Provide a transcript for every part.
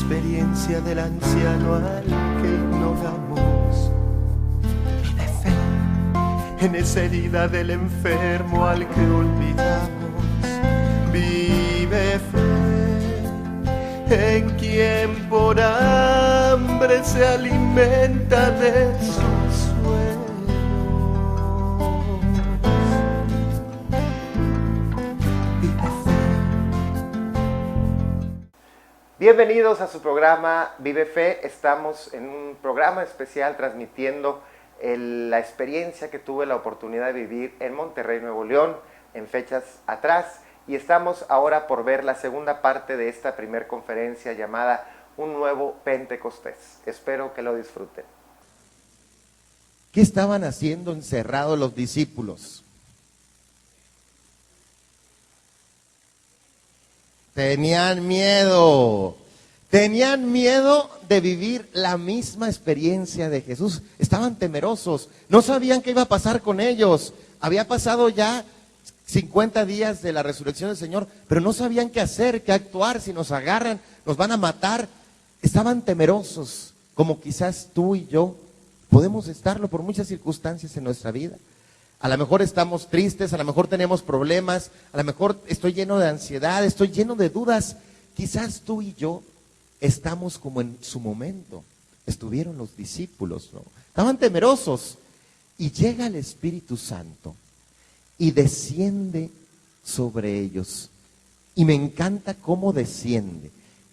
experiencia del anciano al que ignoramos, vive fe. En esa herida del enfermo al que olvidamos, vive fe. En quien por hambre se alimenta de consuelo. Bienvenidos a su programa Vive Fe. Estamos en un programa especial transmitiendo la experiencia que tuve la oportunidad de vivir en Monterrey, Nuevo León, en fechas atrás. Y estamos ahora por ver la segunda parte de esta primer conferencia llamada Un Nuevo Pentecostés. Espero que lo disfruten. ¿Qué estaban haciendo encerrados los discípulos? Tenían miedo de vivir la misma experiencia de Jesús. Estaban temerosos, no sabían qué iba a pasar con ellos. Había pasado ya 50 días de la resurrección del Señor, pero no sabían qué hacer, qué actuar. Si nos agarran, nos van a matar. Estaban temerosos, como quizás tú y yo podemos estarlo por muchas circunstancias en nuestra vida. A lo mejor estamos tristes, a lo mejor tenemos problemas, a lo mejor estoy lleno de ansiedad, estoy lleno de dudas. Quizás tú y yo estamos como en su momento estuvieron los discípulos, ¿no? Estaban temerosos y llega el Espíritu Santo y desciende sobre ellos. Y me encanta cómo desciende.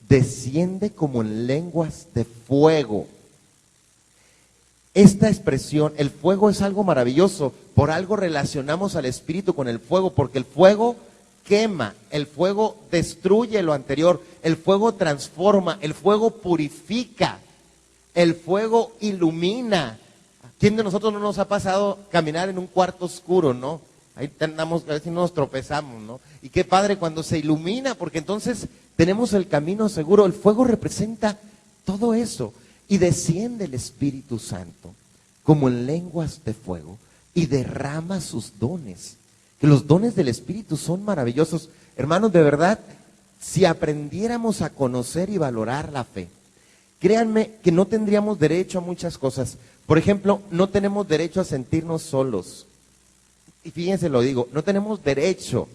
Desciende como en lenguas de fuego. Esta expresión, el fuego, es algo maravilloso. Por algo relacionamos al Espíritu con el fuego, porque el fuego quema, el fuego destruye lo anterior, el fuego transforma, el fuego purifica, el fuego ilumina. ¿Quién de nosotros no nos ha pasado caminar en un cuarto oscuro, no? Ahí andamos, a ver si no nos tropezamos, ¿no? Y qué padre cuando se ilumina, porque entonces tenemos el camino seguro. El fuego representa todo eso. Y desciende el Espíritu Santo como en lenguas de fuego y derrama sus dones. Que los dones del Espíritu son maravillosos. Hermanos, de verdad, si aprendiéramos a conocer y valorar la fe, créanme que no tendríamos derecho a muchas cosas. Por ejemplo, no tenemos derecho a sentirnos solos. Y fíjense, lo digo, no tenemos derecho.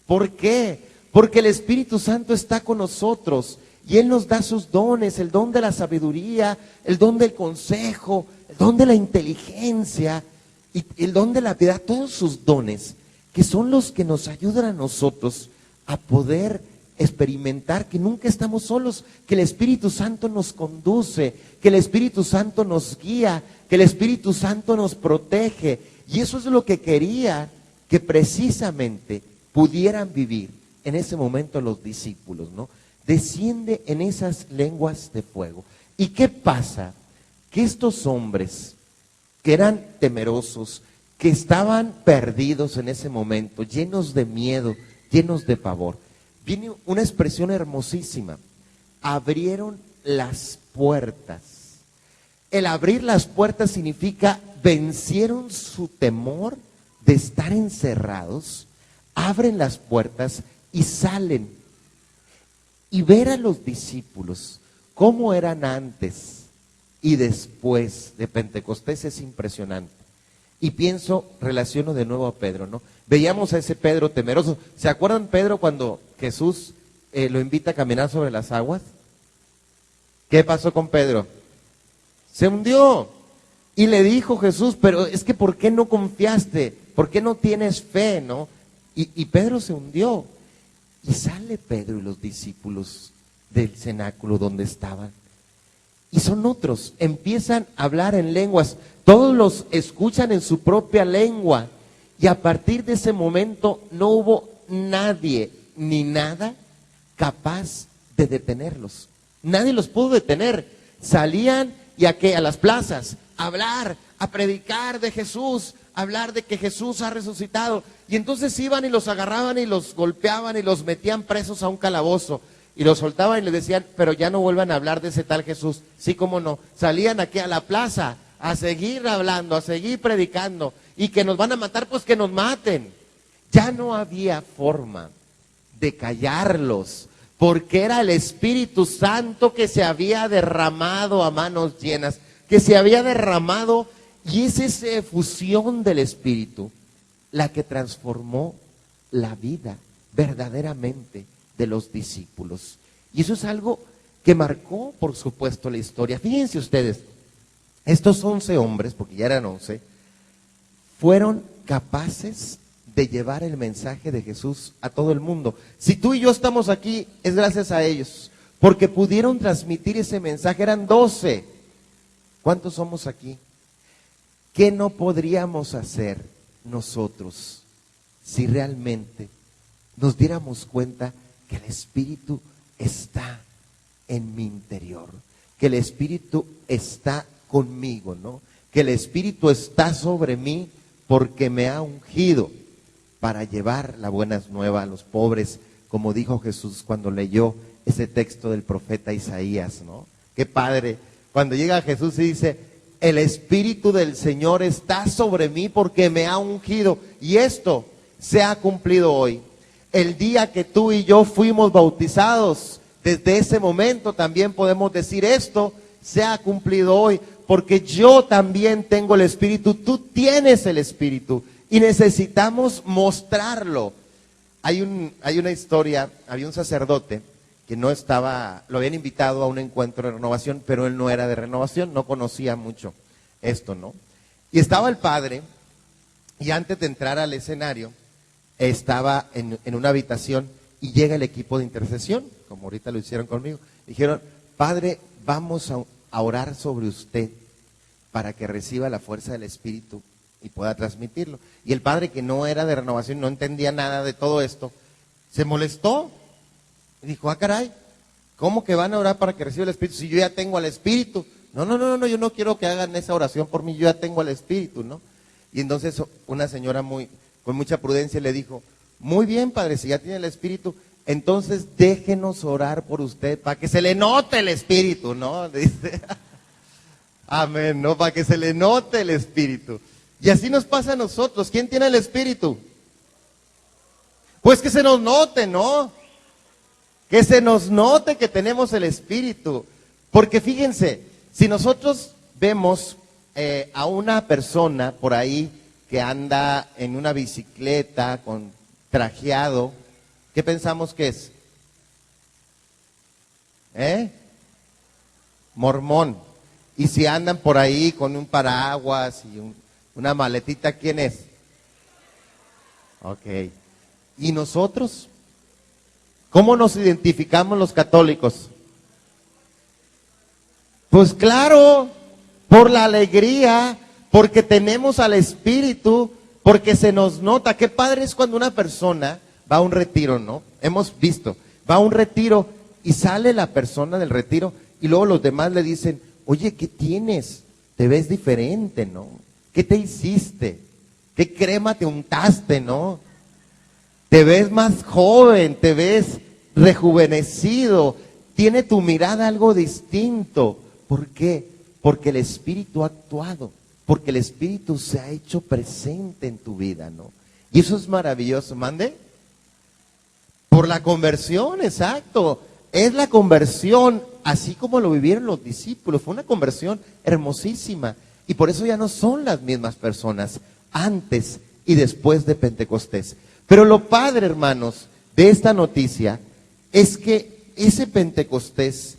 ¿Por qué? Porque el Espíritu Santo está con nosotros. Y Él nos da sus dones, el don de la sabiduría, el don del consejo, el don de la inteligencia y el don de la piedad, todos sus dones, que son los que nos ayudan a nosotros a poder experimentar que nunca estamos solos, que el Espíritu Santo nos conduce, que el Espíritu Santo nos guía, que el Espíritu Santo nos protege. Y eso es lo que quería que precisamente pudieran vivir en ese momento los discípulos, ¿no? Desciende en esas lenguas de fuego. ¿Y qué pasa? Que estos hombres que eran temerosos, que estaban perdidos en ese momento, llenos de miedo, llenos de pavor, viene una expresión hermosísima: abrieron las puertas. El abrir las puertas significa vencieron su temor de estar encerrados, abren las puertas y salen. Y ver a los discípulos cómo eran antes y después de Pentecostés es impresionante. Y relaciono de nuevo a Pedro, ¿no? Veíamos a ese Pedro temeroso. ¿Se acuerdan, Pedro, cuando Jesús lo invita a caminar sobre las aguas? ¿Qué pasó con Pedro? Se hundió. Y le dijo Jesús, pero es que ¿por qué no confiaste? ¿Por qué no tienes fe, no? Y Pedro se hundió. Y sale Pedro y los discípulos del cenáculo donde estaban. Y son otros, empiezan a hablar en lenguas. Todos los escuchan en su propia lengua. Y a partir de ese momento no hubo nadie ni nada capaz de detenerlos. Nadie los pudo detener. Salían y a las plazas a hablar, a predicar de Jesús, a hablar de que Jesús ha resucitado. Y entonces iban y los agarraban y los golpeaban y los metían presos a un calabozo. Y los soltaban y les decían, pero ya no vuelvan a hablar de ese tal Jesús. Sí, cómo no. Salían aquí a la plaza a seguir hablando, a seguir predicando. Y que nos van a matar, pues que nos maten. Ya no había forma de callarlos, porque era el Espíritu Santo que se había derramado a manos llenas, que se había derramado, y es esa efusión del Espíritu la que transformó la vida verdaderamente de los discípulos. Y eso es algo que marcó, por supuesto, la historia. Fíjense ustedes, estos 11 hombres, porque ya eran 11, fueron capaces de llevar el mensaje de Jesús a todo el mundo. Si tú y yo estamos aquí, es gracias a ellos, porque pudieron transmitir ese mensaje. Eran 12. ¿Cuántos somos aquí? ¿Qué no podríamos hacer nosotros si realmente nos diéramos cuenta que el Espíritu está en mi interior, que el Espíritu está conmigo, ¿no? Que el Espíritu está sobre mí porque me ha ungido para llevar la buena nueva a los pobres, como dijo Jesús cuando leyó ese texto del profeta Isaías, ¿no? Qué padre, cuando llega Jesús y dice, el Espíritu del Señor está sobre mí porque me ha ungido, y esto se ha cumplido hoy. El día que tú y yo fuimos bautizados, desde ese momento también podemos decir esto se ha cumplido hoy, porque yo también tengo el Espíritu, tú tienes el Espíritu, y necesitamos mostrarlo. Hay una historia, había un sacerdote que no estaba, lo habían invitado a un encuentro de renovación, pero él no era de renovación, no conocía mucho esto, ¿no? Y estaba el padre, y antes de entrar al escenario, estaba en una habitación, y llega el equipo de intercesión, como ahorita lo hicieron conmigo. Dijeron, padre, vamos a orar sobre usted para que reciba la fuerza del Espíritu y pueda transmitirlo. Y el padre, que no era de renovación, no entendía nada de todo esto, se molestó y dijo, ah, caray, ¿cómo que van a orar para que reciba el Espíritu si yo ya tengo al Espíritu? No, yo no quiero que hagan esa oración por mí, yo ya tengo al Espíritu, ¿no? Y entonces una señora con mucha prudencia le dijo, muy bien, padre, si ya tiene el Espíritu, entonces déjenos orar por usted para que se le note el Espíritu, ¿no? Dice, amén, ¿no? Para que se le note el Espíritu. Y así nos pasa a nosotros. ¿Quién tiene el Espíritu? Pues que se nos note, ¿no? Que se nos note que tenemos el Espíritu. Porque fíjense, si nosotros vemos a una persona por ahí que anda en una bicicleta con trajeado, ¿qué pensamos que es? Mormón. Y si andan por ahí con un paraguas y una maletita, ¿quién es? Ok. ¿Y nosotros? ¿Cómo nos identificamos los católicos? Pues claro, por la alegría, porque tenemos al Espíritu, porque se nos nota. Qué padre es cuando una persona va a un retiro, ¿no? Hemos visto, va a un retiro y sale la persona del retiro y luego los demás le dicen, oye, ¿qué tienes? Te ves diferente, ¿no? ¿Qué te hiciste? ¿Qué crema te untaste, no? Te ves más joven, te ves rejuvenecido, tiene tu mirada algo distinto. ¿Por qué? Porque el Espíritu ha actuado, porque el Espíritu se ha hecho presente en tu vida, ¿no? Y eso es maravilloso, ¿mande? Por la conversión, exacto. Es la conversión, así como lo vivieron los discípulos. Fue una conversión hermosísima. Y por eso ya no son las mismas personas antes y después de Pentecostés. Pero lo padre, hermanos, de esta noticia es que ese Pentecostés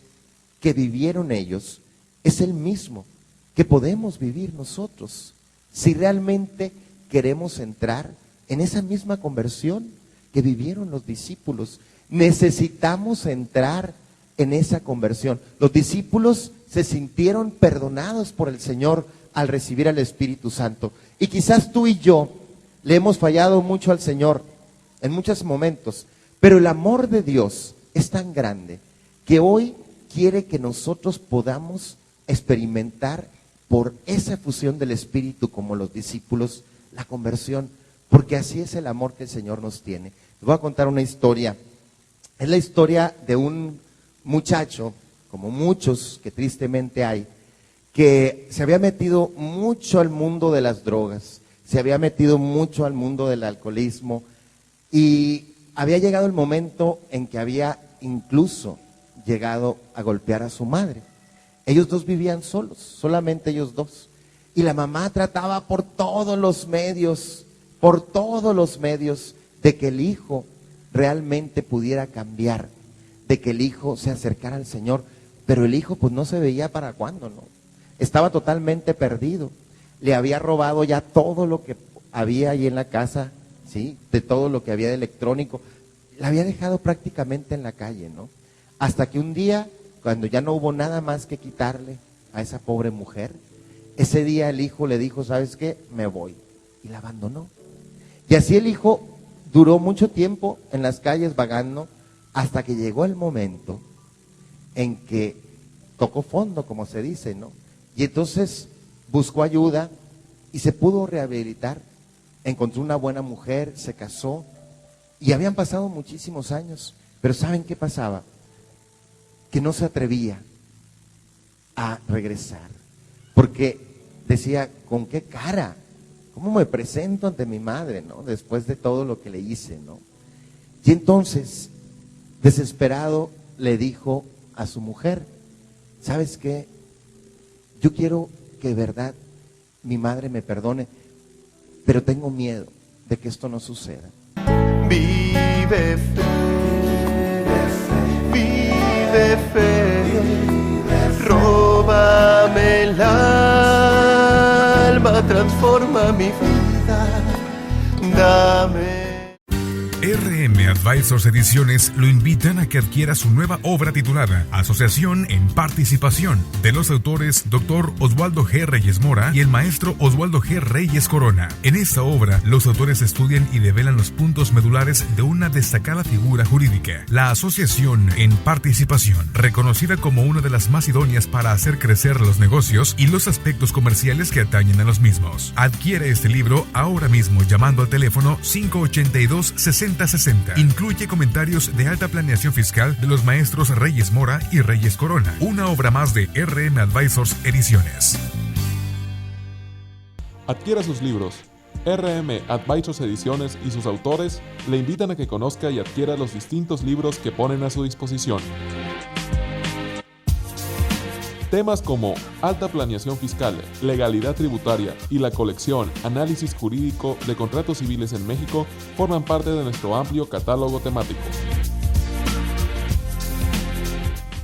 que vivieron ellos es el mismo que podemos vivir nosotros. Si realmente queremos entrar en esa misma conversión que vivieron los discípulos, necesitamos entrar en esa conversión. Los discípulos se sintieron perdonados por el Señor al recibir al Espíritu Santo. Y quizás tú y yo le hemos fallado mucho al Señor en muchos momentos, pero el amor de Dios es tan grande que hoy quiere que nosotros podamos experimentar por esa efusión del Espíritu como los discípulos, la conversión, porque así es el amor que el Señor nos tiene. Les voy a contar una historia. Es la historia de un muchacho, como muchos que tristemente hay, que se había metido mucho al mundo de las drogas, se había metido mucho al mundo del alcoholismo y había llegado el momento en que había incluso llegado a golpear a su madre. Ellos dos vivían solos, solamente ellos dos. Y la mamá trataba por todos los medios, de que el hijo realmente pudiera cambiar, de que el hijo se acercara al Señor. Pero el hijo pues no se veía para cuándo, ¿no? Estaba totalmente perdido. Le había robado ya todo lo que había ahí en la casa, ¿sí? De todo lo que había de electrónico. La había dejado prácticamente en la calle, ¿no? Hasta que un día, cuando ya no hubo nada más que quitarle a esa pobre mujer, ese día el hijo le dijo, ¿sabes qué? Me voy. Y la abandonó. Y así el hijo duró mucho tiempo en las calles vagando, hasta que llegó el momento en que tocó fondo, como se dice, ¿no? Y entonces buscó ayuda y se pudo rehabilitar. Encontró una buena mujer, se casó y habían pasado muchísimos años. Pero ¿saben qué pasaba? Que no se atrevía a regresar. Porque decía, ¿con qué cara? ¿Cómo me presento ante mi madre, no? Después de todo lo que le hice, ¿no? Y entonces, desesperado, le dijo a su mujer, ¿sabes qué? Yo quiero que de verdad mi madre me perdone, pero tengo miedo de que esto no suceda. Vive fe, vive fe, róbame el alma, transforma mi vida, dame. RM Advisors Ediciones lo invitan a que adquiera su nueva obra titulada Asociación en Participación, de los autores Dr. Oswaldo G. Reyes Mora y el maestro Oswaldo G. Reyes Corona. En esta obra, los autores estudian y develan los puntos medulares de una destacada figura jurídica, la Asociación en Participación, reconocida como una de las más idóneas para hacer crecer los negocios y los aspectos comerciales que atañen a los mismos. Adquiere este libro ahora mismo llamando al teléfono 582-6060. Incluye comentarios de alta planeación fiscal de los maestros Reyes Mora y Reyes Corona. Una obra más de RM Advisors Ediciones. Adquiera sus libros. RM Advisors Ediciones y sus autores le invitan a que conozca y adquiera los distintos libros que ponen a su disposición. Temas como alta planeación fiscal, legalidad tributaria y la colección Análisis jurídico de contratos civiles en México forman parte de nuestro amplio catálogo temático.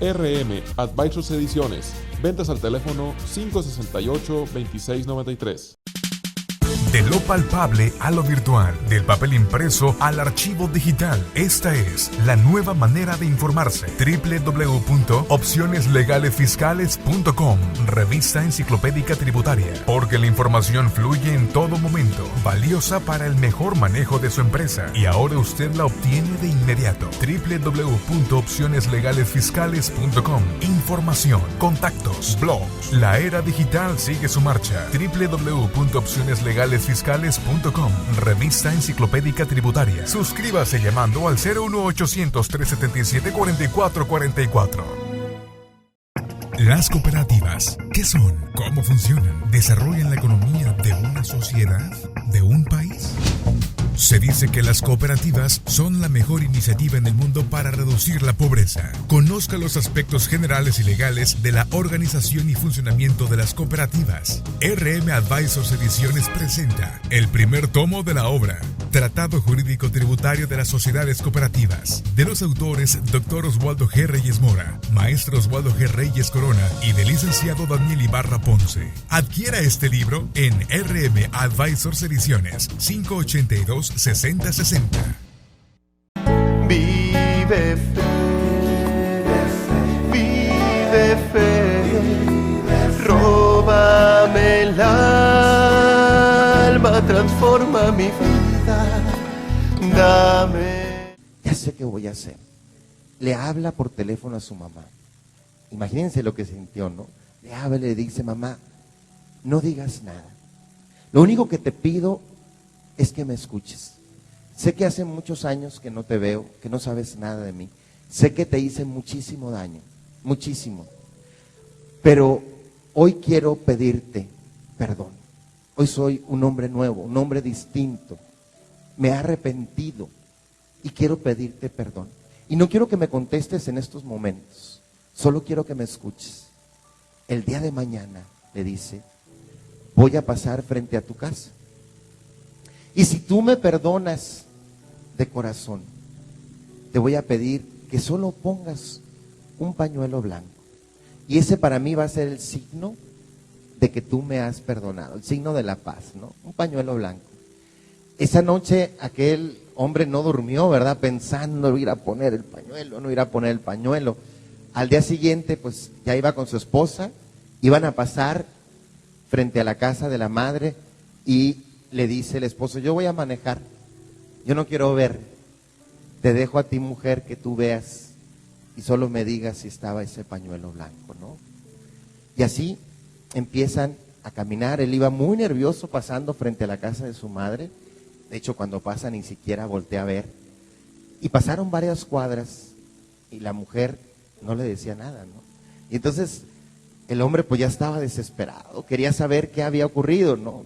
RM Advisors Ediciones. Ventas al teléfono 568-2693. De lo palpable a lo virtual, del papel impreso al archivo digital. Esta es la nueva manera de informarse. www.opcioneslegalesfiscales.com, revista enciclopédica tributaria. Porque la información fluye en todo momento, valiosa para el mejor manejo de su empresa. Y ahora usted la obtiene de inmediato. www.opcioneslegalesfiscales.com. Información, contactos, blogs. La era digital sigue su marcha. www.opcioneslegalesfiscales.com, revista enciclopédica tributaria. Suscríbase llamando al 01800-377-4444. Las cooperativas, ¿qué son? ¿Cómo funcionan? ¿Desarrollan la economía de una sociedad? ¿De un país? Se dice que las cooperativas son la mejor iniciativa en el mundo para reducir la pobreza. Conozca los aspectos generales y legales de la organización y funcionamiento de las cooperativas. RM Advisors Ediciones presenta el primer tomo de la obra, Tratado Jurídico Tributario de las Sociedades Cooperativas, de los autores Dr. Oswaldo G. Reyes Mora, maestro Oswaldo G. Reyes Corona y del licenciado Daniel Ibarra Ponce. Adquiera este libro en RM Advisors Ediciones, 582-6060. Vive fe, vive fe, róbame el alma, transforma mi vida, dame. Ya sé qué voy a hacer. Le habla por teléfono a su mamá. Imagínense lo que sintió, ¿no? Le habla y le dice, mamá, no digas nada. Lo único que te pido es que me escuches. Sé que hace muchos años que no te veo, que no sabes nada de mí. Sé que te hice muchísimo daño, muchísimo. Pero hoy quiero pedirte perdón. Hoy soy un hombre nuevo, un hombre distinto. Me he arrepentido y quiero pedirte perdón. Y no quiero que me contestes en estos momentos, solo quiero que me escuches. El día de mañana, le dice, voy a pasar frente a tu casa. Y si tú me perdonas de corazón, te voy a pedir que solo pongas un pañuelo blanco. Y ese para mí va a ser el signo de que tú me has perdonado, el signo de la paz, ¿no? Un pañuelo blanco. Esa noche aquel hombre no durmió, ¿verdad? Pensando ir a poner el pañuelo, no ir a poner el pañuelo. Al día siguiente, pues ya iba con su esposa, iban a pasar frente a la casa de la madre y le dice el esposo, yo voy a manejar, yo no quiero ver, te dejo a ti mujer que tú veas y solo me digas si estaba ese pañuelo blanco, ¿no? Y así empiezan a caminar, él iba muy nervioso pasando frente a la casa de su madre, de hecho cuando pasa ni siquiera voltea a ver, y pasaron varias cuadras y la mujer no le decía nada, ¿no? Y entonces el hombre pues ya estaba desesperado, quería saber qué había ocurrido, ¿no?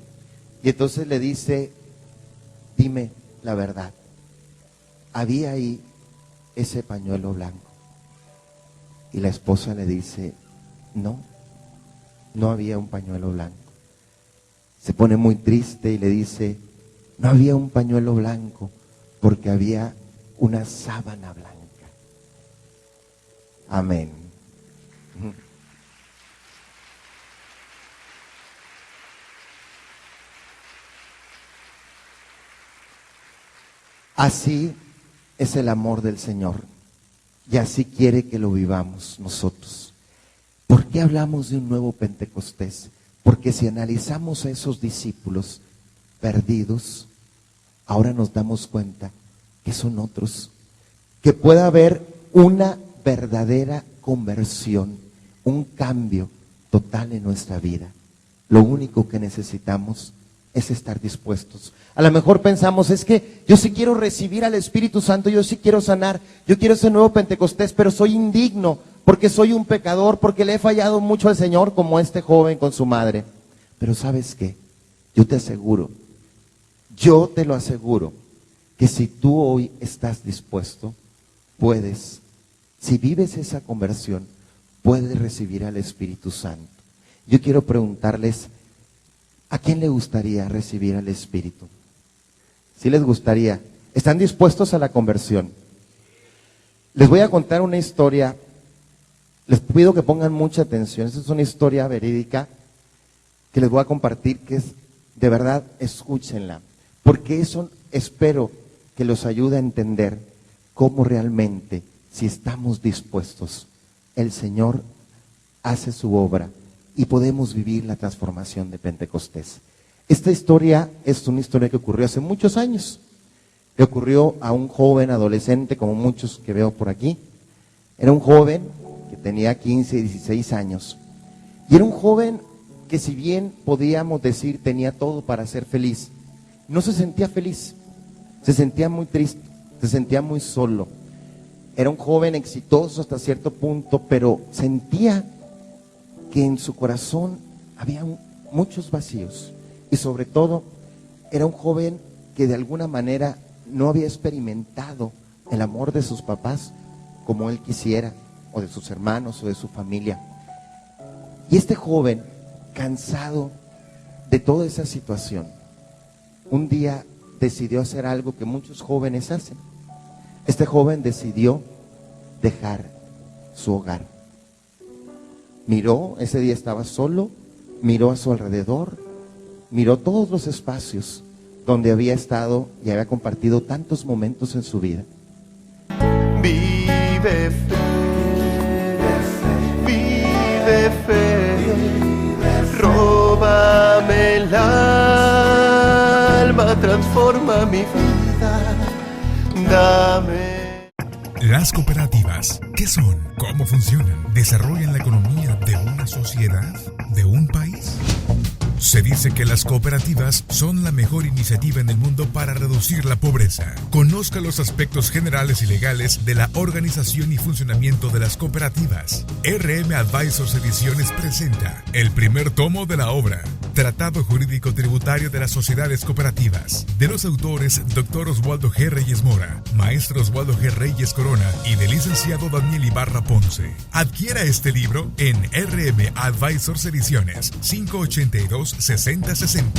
Y entonces le dice, dime la verdad, ¿había ahí ese pañuelo blanco? Y la esposa le dice, no, no había un pañuelo blanco. Se pone muy triste y le dice, no había un pañuelo blanco porque había una sábana blanca. Amén. Así es el amor del Señor y así quiere que lo vivamos nosotros. ¿Por qué hablamos de un nuevo Pentecostés? Porque si analizamos a esos discípulos perdidos, ahora nos damos cuenta que son otros, que puede haber una verdadera conversión, un cambio total en nuestra vida. Lo único que necesitamos es estar dispuestos. A lo mejor pensamos, es que yo sí quiero recibir al Espíritu Santo, yo sí quiero sanar, yo quiero ese nuevo Pentecostés, pero soy indigno, porque soy un pecador, porque le he fallado mucho al Señor, como este joven con su madre. Pero ¿sabes qué? Yo te aseguro, yo te lo aseguro, que si tú hoy estás dispuesto, puedes, si vives esa conversión, puedes recibir al Espíritu Santo. Yo quiero preguntarles, ¿a quién le gustaría recibir al Espíritu? ¿Sí les gustaría? ¿Están dispuestos a la conversión? Les voy a contar una historia. Les pido que pongan mucha atención. Esta es una historia verídica que les voy a compartir, que es, de verdad, escúchenla. Porque eso espero que los ayude a entender cómo realmente, si estamos dispuestos, el Señor hace su obra y podemos vivir la transformación de Pentecostés. Esta historia es una historia que ocurrió hace muchos años. Le ocurrió a un joven adolescente, como muchos que veo por aquí. Era un joven que tenía 15, 16 años. Y era un joven que, si bien podíamos decir tenía todo para ser feliz, no se sentía feliz. Se sentía muy triste, se sentía muy solo. Era un joven exitoso hasta cierto punto, pero sentía que en su corazón había muchos vacíos. Y sobre todo, era un joven que de alguna manera no había experimentado el amor de sus papás como él quisiera, o de sus hermanos, o de su familia. Y este joven, cansado de toda esa situación, un día decidió hacer algo que muchos jóvenes hacen. Este joven decidió dejar su hogar. Miró, ese día estaba solo, miró a su alrededor, miró todos los espacios donde había estado y había compartido tantos momentos en su vida. Vive fe, vive fe, róbame el alma, transforma mi vida, dame. Las cooperativas, ¿qué son? ¿Cómo funcionan? ¿Desarrollan la economía de una sociedad? ¿De un país? Se dice que las cooperativas son la mejor iniciativa en el mundo para reducir la pobreza. Conozca los aspectos generales y legales de la organización y funcionamiento de las cooperativas. RM Advisors Ediciones presenta el primer tomo de la obra Tratado Jurídico Tributario de las Sociedades Cooperativas, de los autores Dr. Oswaldo G. Reyes Mora, Maestro Oswaldo G. Reyes Corona y del licenciado Daniel Ibarra Ponce. Adquiera este libro en RM Advisors Ediciones, 582-6060.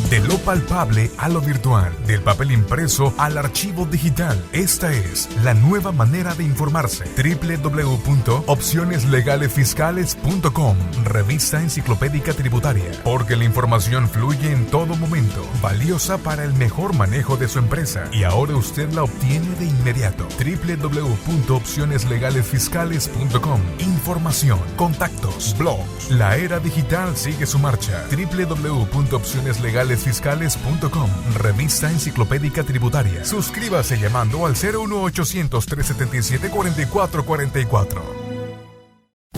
De lo palpable a lo virtual, del papel impreso al archivo digital. Esta es la nueva manera de informarse. www.opcioneslegalesfiscales.com, revista enciclopédica tributaria. Porque la información fluye en todo momento, valiosa para el mejor manejo de su empresa. Y ahora usted la obtiene de inmediato. www.opcioneslegalesfiscales.com. Información, contactos, blogs. La era digital sigue su marcha. www.opcioneslegalesfiscales.com, revista enciclopédica tributaria. Suscríbase llamando al 01800-377-4444.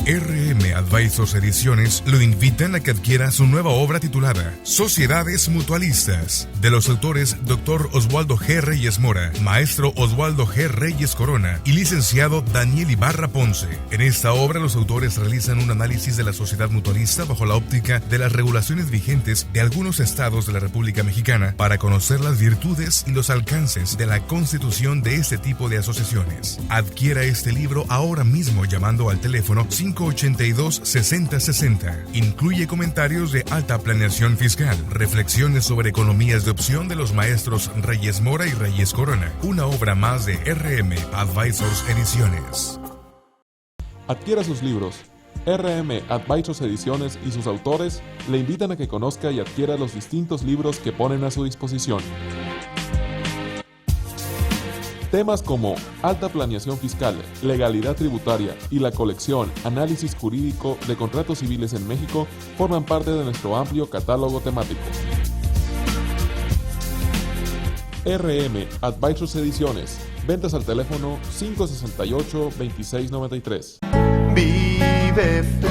RM Advisors Ediciones lo invitan a que adquiera su nueva obra titulada Sociedades Mutualistas, de los autores Dr. Oswaldo G. Reyes Mora, Maestro Oswaldo G. Reyes Corona y licenciado Daniel Ibarra Ponce. En esta obra los autores realizan un análisis de la sociedad mutualista bajo la óptica de las regulaciones vigentes de algunos estados de la República Mexicana para conocer las virtudes y los alcances de la constitución de este tipo de asociaciones. Adquiera este libro ahora mismo llamando al teléfono 582-6060. Incluye comentarios de alta planeación fiscal, reflexiones sobre economías de opción de los maestros Reyes Mora y Reyes Corona. Una obra más de RM Advisors Ediciones. Adquiera sus libros. RM Advisors Ediciones y sus autores le invitan a que conozca y adquiera los distintos libros que ponen a su disposición. Temas como alta planeación fiscal, legalidad tributaria y la colección Análisis jurídico de contratos civiles en México forman parte de nuestro amplio catálogo temático. RM Advisors Ediciones. Ventas al teléfono 568-2693. Vive fe,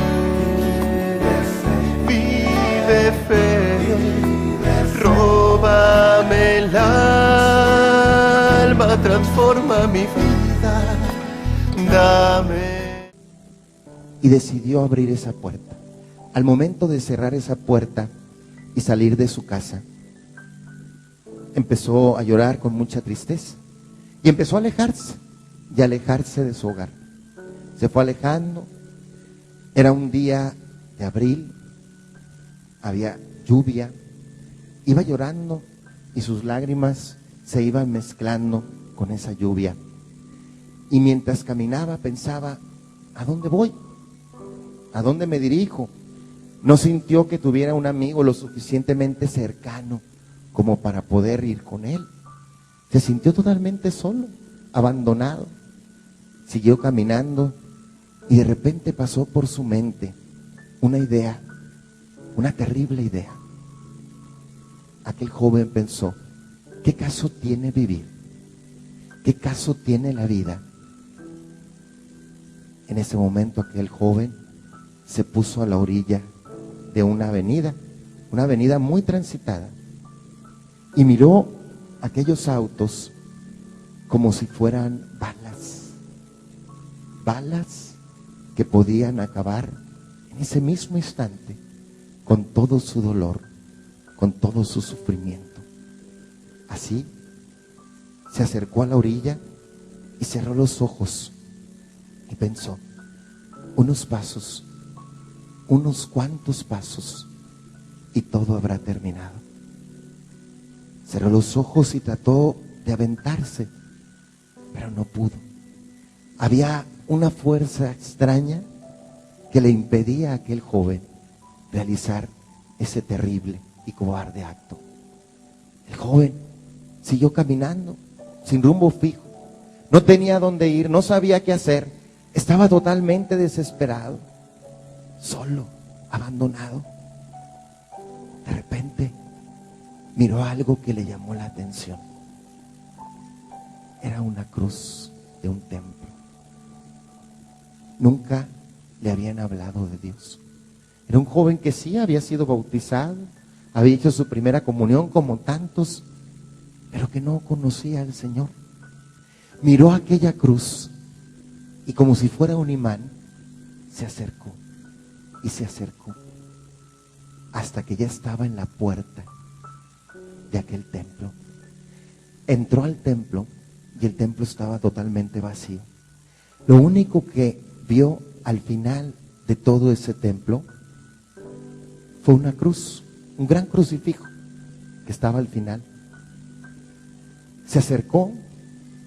vive fe, róbame el alma, transforma mi vida, dame. Y decidió abrir esa puerta. Al momento de cerrar esa puerta y salir de su casa, empezó a llorar con mucha tristeza y empezó a alejarse y alejarse de su hogar. Se fue alejando. Era un día de abril, había lluvia, iba llorando y sus lágrimas se iban mezclando con esa lluvia. Y mientras caminaba pensaba, ¿a dónde voy? ¿A dónde me dirijo? No sintió que tuviera un amigo lo suficientemente cercano como para poder ir con él. Se sintió totalmente solo, abandonado. Siguió caminando y de repente pasó por su mente una idea, una terrible idea. Aquel joven pensó, ¿qué caso tiene vivir? ¿Qué caso tiene la vida? En ese momento aquel joven se puso a la orilla de una avenida muy transitada, y miró aquellos autos como si fueran balas que podían acabar en ese mismo instante con todo su dolor, con todo su sufrimiento. Así se acercó a la orilla y cerró los ojos y pensó, unos cuantos pasos y todo habrá terminado. Cerró los ojos y trató de aventarse, pero no pudo. Había una fuerza extraña que le impedía a aquel joven realizar ese terrible y cobarde acto. El joven siguió caminando sin rumbo fijo, no tenía dónde ir, no sabía qué hacer, estaba totalmente desesperado, solo, abandonado. De repente miró algo que le llamó la atención. Era una cruz de un templo. Nunca le habían hablado de Dios. Era un joven que sí había sido bautizado, había hecho su primera comunión como tantos, pero que no conocía al Señor. Miró aquella cruz y como si fuera un imán, se acercó y se acercó hasta que ya estaba en la puerta de aquel templo. Entró al templo y el templo estaba totalmente vacío. Lo único que vio al final de todo ese templo fue una cruz, un gran crucifijo que estaba al final. Se acercó,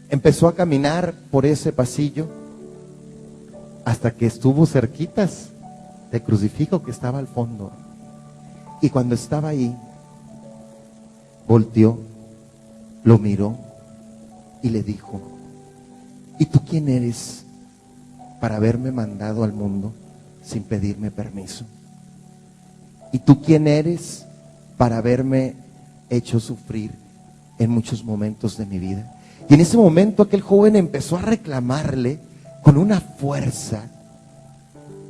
empezó a caminar por ese pasillo hasta que estuvo cerquitas del crucifijo que estaba al fondo. Y cuando estaba ahí, volteó, lo miró y le dijo: ¿y tú quién eres para haberme mandado al mundo sin pedirme permiso? ¿Y tú quién eres para haberme hecho sufrir en muchos momentos de mi vida? Y en ese momento aquel joven empezó a reclamarle con una fuerza,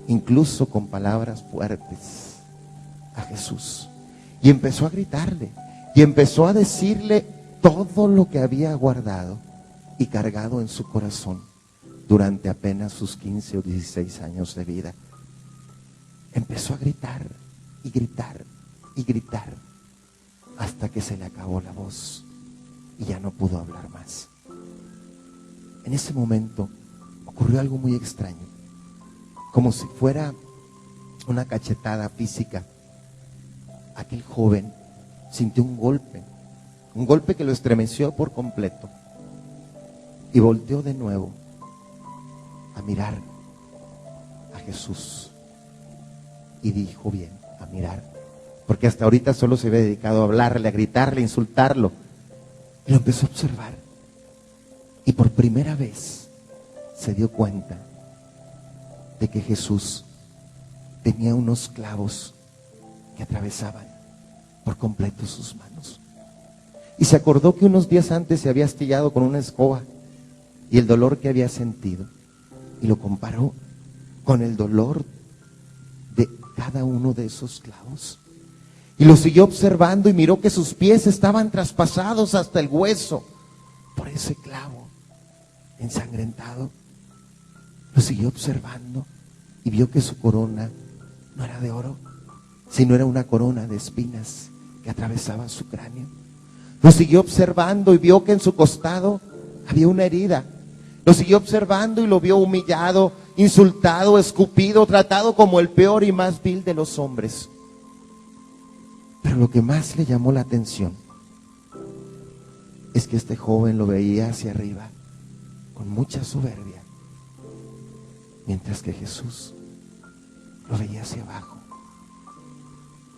incluso con palabras fuertes, a Jesús. Y empezó a gritarle y empezó a decirle todo lo que había guardado y cargado en su corazón durante apenas sus 15 o 16 años de vida. Empezó a gritar y gritar y gritar hasta que se le acabó la voz y ya no pudo hablar más. En ese momento ocurrió algo muy extraño, como si fuera una cachetada física. Aquel joven sintió un golpe que lo estremeció por completo, y volteó de nuevo a mirar a Jesús y dijo bien, a mirar, porque hasta ahorita solo se había dedicado a hablarle, a gritarle, a insultarlo, y lo empezó a observar, y por primera vez se dio cuenta de que Jesús tenía unos clavos que atravesaban por completo sus manos. Y se acordó que unos días antes se había astillado con una escoba y el dolor que había sentido, y lo comparó con el dolor de cada uno de esos clavos. Y lo siguió observando y miró que sus pies estaban traspasados hasta el hueso por ese clavo ensangrentado. Lo siguió observando y vio que su corona no era de oro, sino era una corona de espinas que atravesaba su cráneo. Lo siguió observando y vio que en su costado había una herida. Lo siguió observando y lo vio humillado, insultado, escupido, tratado como el peor y más vil de los hombres. Pero lo que más le llamó la atención es que este joven lo veía hacia arriba con mucha soberbia, mientras que Jesús lo veía hacia abajo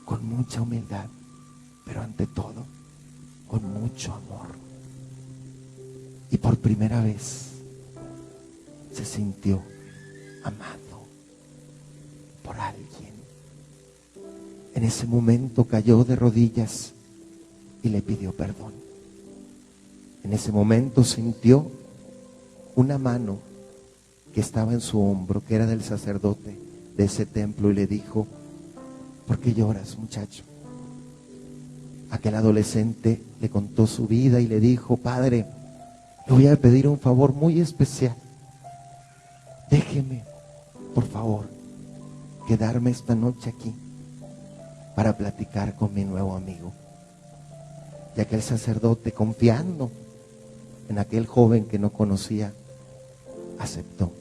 con mucha humildad, pero ante todo con mucho amor. Y por primera vez se sintió amado por alguien. En ese momento cayó de rodillas y le pidió perdón. En ese momento sintió una mano que estaba en su hombro, que era del sacerdote de ese templo, y le dijo: ¿por qué lloras, muchacho? Aquel adolescente le contó su vida y le dijo: padre, le voy a pedir un favor muy especial. Déjeme, por favor, quedarme esta noche aquí para platicar con mi nuevo amigo. Y aquel sacerdote, confiando en aquel joven que no conocía, aceptó.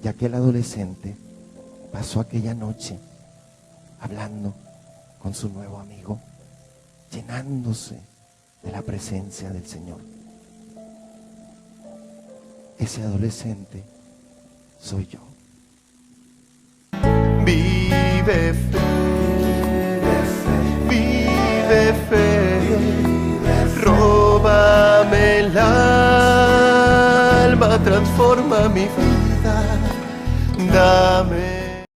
Y aquel adolescente pasó aquella noche hablando con su nuevo amigo, llenándose de la presencia del Señor. Ese adolescente soy yo. Vive fe, vive fe, róbame el alma, transforma mi vida, dame